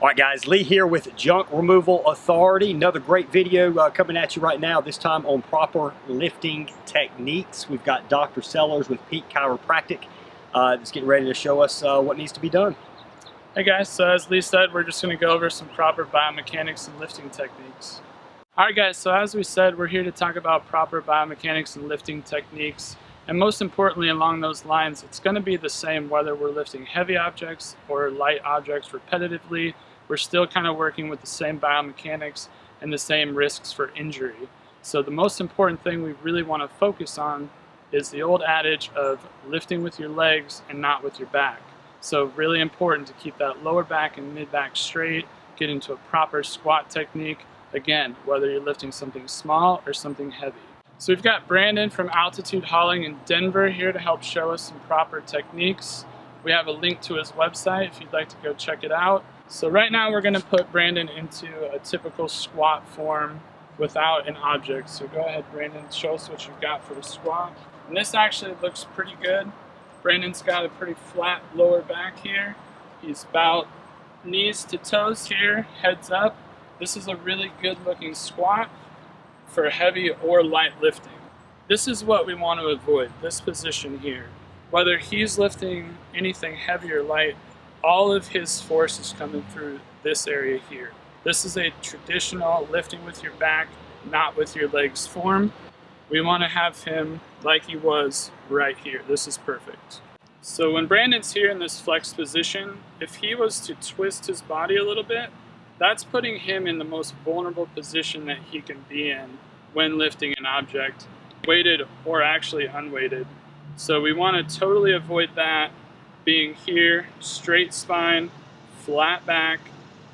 All right, guys, Lee here with Junk Removal Authority. Another great video coming at you right now, this time on proper lifting techniques. We've got Dr. Sellers with Peak Chiropractic that's getting ready to show us what needs to be done. Hey guys, so as Lee said, we're just going to go over some proper biomechanics and lifting techniques. Alright guys, so as we said, we're here to talk about proper biomechanics and lifting techniques. And most importantly, along those lines, it's going to be the same whether we're lifting heavy objects or light objects repetitively. We're still kind of working with the same biomechanics and the same risks for injury. So the most important thing we really want to focus on is the old adage of lifting with your legs and not with your back. So really important to keep that lower back and mid back straight, get into a proper squat technique, again, whether you're lifting something small or something heavy. So we've got Brandon from Altitude Hauling in Denver here to help show us some proper techniques. We have a link to his website if you'd like to go check it out. So right now we're going to put Brandon into a typical squat form without an object. So go ahead, Brandon, show us what you've got for the squat. And this actually looks pretty good. Brandon's got a pretty flat lower back here. He's about knees to toes here, heads up. This is a really good looking squat for heavy or light lifting. This is what we want to avoid, this position here. Whether he's lifting anything heavy or light, all of his force is coming through this area here. This is a traditional lifting with your back, not with your legs form. We want to have him like he was right here. This is perfect. So when Brandon's here in this flexed position, if he was to twist his body a little bit, that's putting him in the most vulnerable position that he can be in when lifting an object, weighted or actually unweighted. So we want to totally avoid that, being here, straight spine, flat back,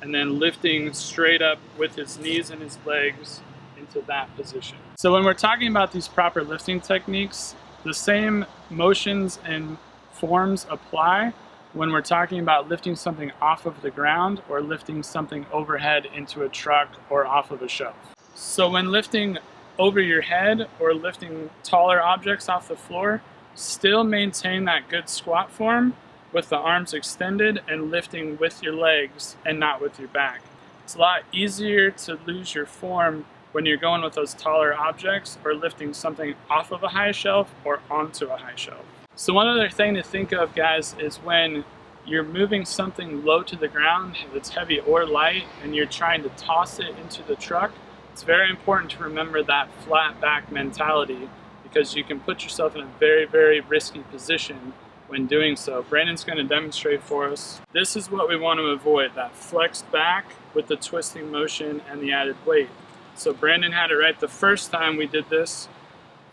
and then lifting straight up with his knees and his legs into that position. So when we're talking about these proper lifting techniques, the same motions and forms apply when we're talking about lifting something off of the ground or lifting something overhead into a truck or off of a shelf. So when lifting over your head or lifting taller objects off the floor, still maintain that good squat form with the arms extended and lifting with your legs and not with your back. It's a lot easier to lose your form when you're going with those taller objects or lifting something off of a high shelf or onto a high shelf. So one other thing to think of, guys, is when you're moving something low to the ground that's heavy or light and you're trying to toss it into the truck, it's very important to remember that flat back mentality because you can put yourself in a very, very risky position when doing so. Brandon's going to demonstrate for us. This is what we want to avoid, that flexed back with the twisting motion and the added weight. So Brandon had it right the first time we did this.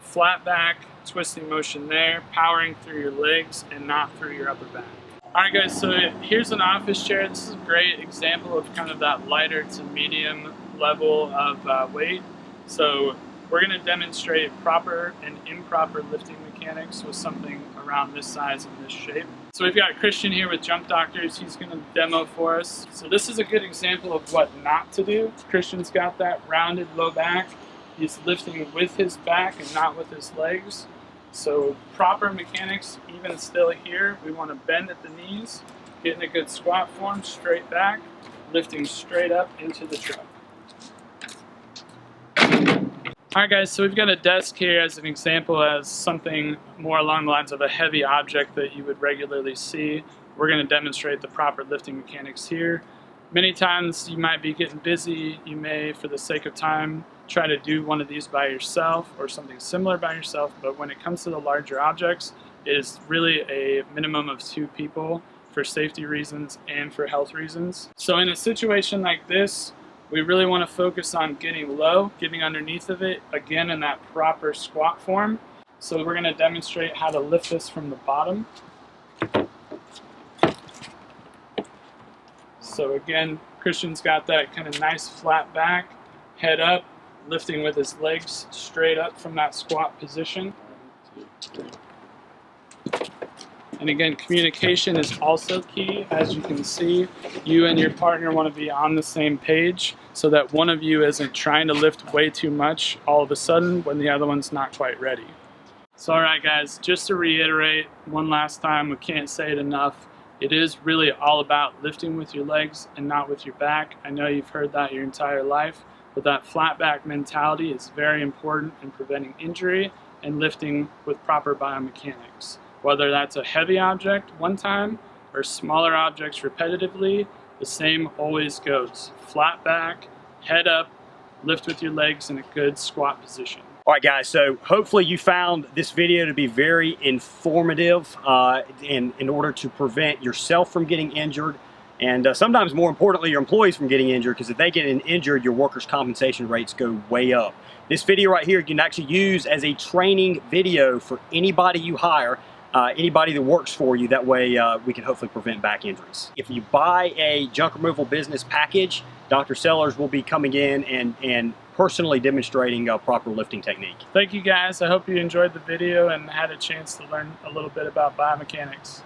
Flat back, twisting motion there, powering through your legs and not through your upper back. Alright guys, so here's an office chair. This is a great example of kind of that lighter to medium level of weight. So we're going to demonstrate proper and improper lifting mechanics with something around this size and this shape. So we've got Christian here with Junk Doctors. He's going to demo for us. So this is a good example of what not to do. Christian's got that rounded low back. He's lifting with his back and not with his legs. So proper mechanics, even still here, we want to bend at the knees, get in a good squat form, straight back, lifting straight up into the truck. Alright guys, so we've got a desk here as an example as something more along the lines of a heavy object that you would regularly see. We're going to demonstrate the proper lifting mechanics here. Many times you might be getting busy, you may, for the sake of time, try to do one of these by yourself or something similar by yourself, but when it comes to the larger objects, it is really a minimum of 2 people for safety reasons and for health reasons. So in a situation like this, we really want to focus on getting low, getting underneath of it, again in that proper squat form. So we're going to demonstrate how to lift this from the bottom. So again, Christian's got that kind of nice flat back, head up, lifting with his legs straight up from that squat position. And again, communication is also key. As you can see, you and your partner want to be on the same page so that one of you isn't trying to lift way too much all of a sudden when the other one's not quite ready. So alright guys, just to reiterate one last time, we can't say it enough, It is really all about lifting with your legs and not with your back. I know you've heard that your entire life, but that flat back mentality is very important in preventing injury and lifting with proper biomechanics. Whether that's a heavy object one time or smaller objects repetitively, the same always goes. Flat back, head up, lift with your legs in a good squat position. All right, guys, so hopefully you found this video to be very informative in order to prevent yourself from getting injured, and sometimes more importantly, your employees from getting injured, because if they get injured, your workers' compensation rates go way up. This video right here you can actually use as a training video for anybody you hire, anybody that works for you. That way we can hopefully prevent back injuries. If you buy a junk removal business package, Dr. Sellers will be coming in and personally demonstrating a proper lifting technique. Thank you guys. I hope you enjoyed the video and had a chance to learn a little bit about biomechanics.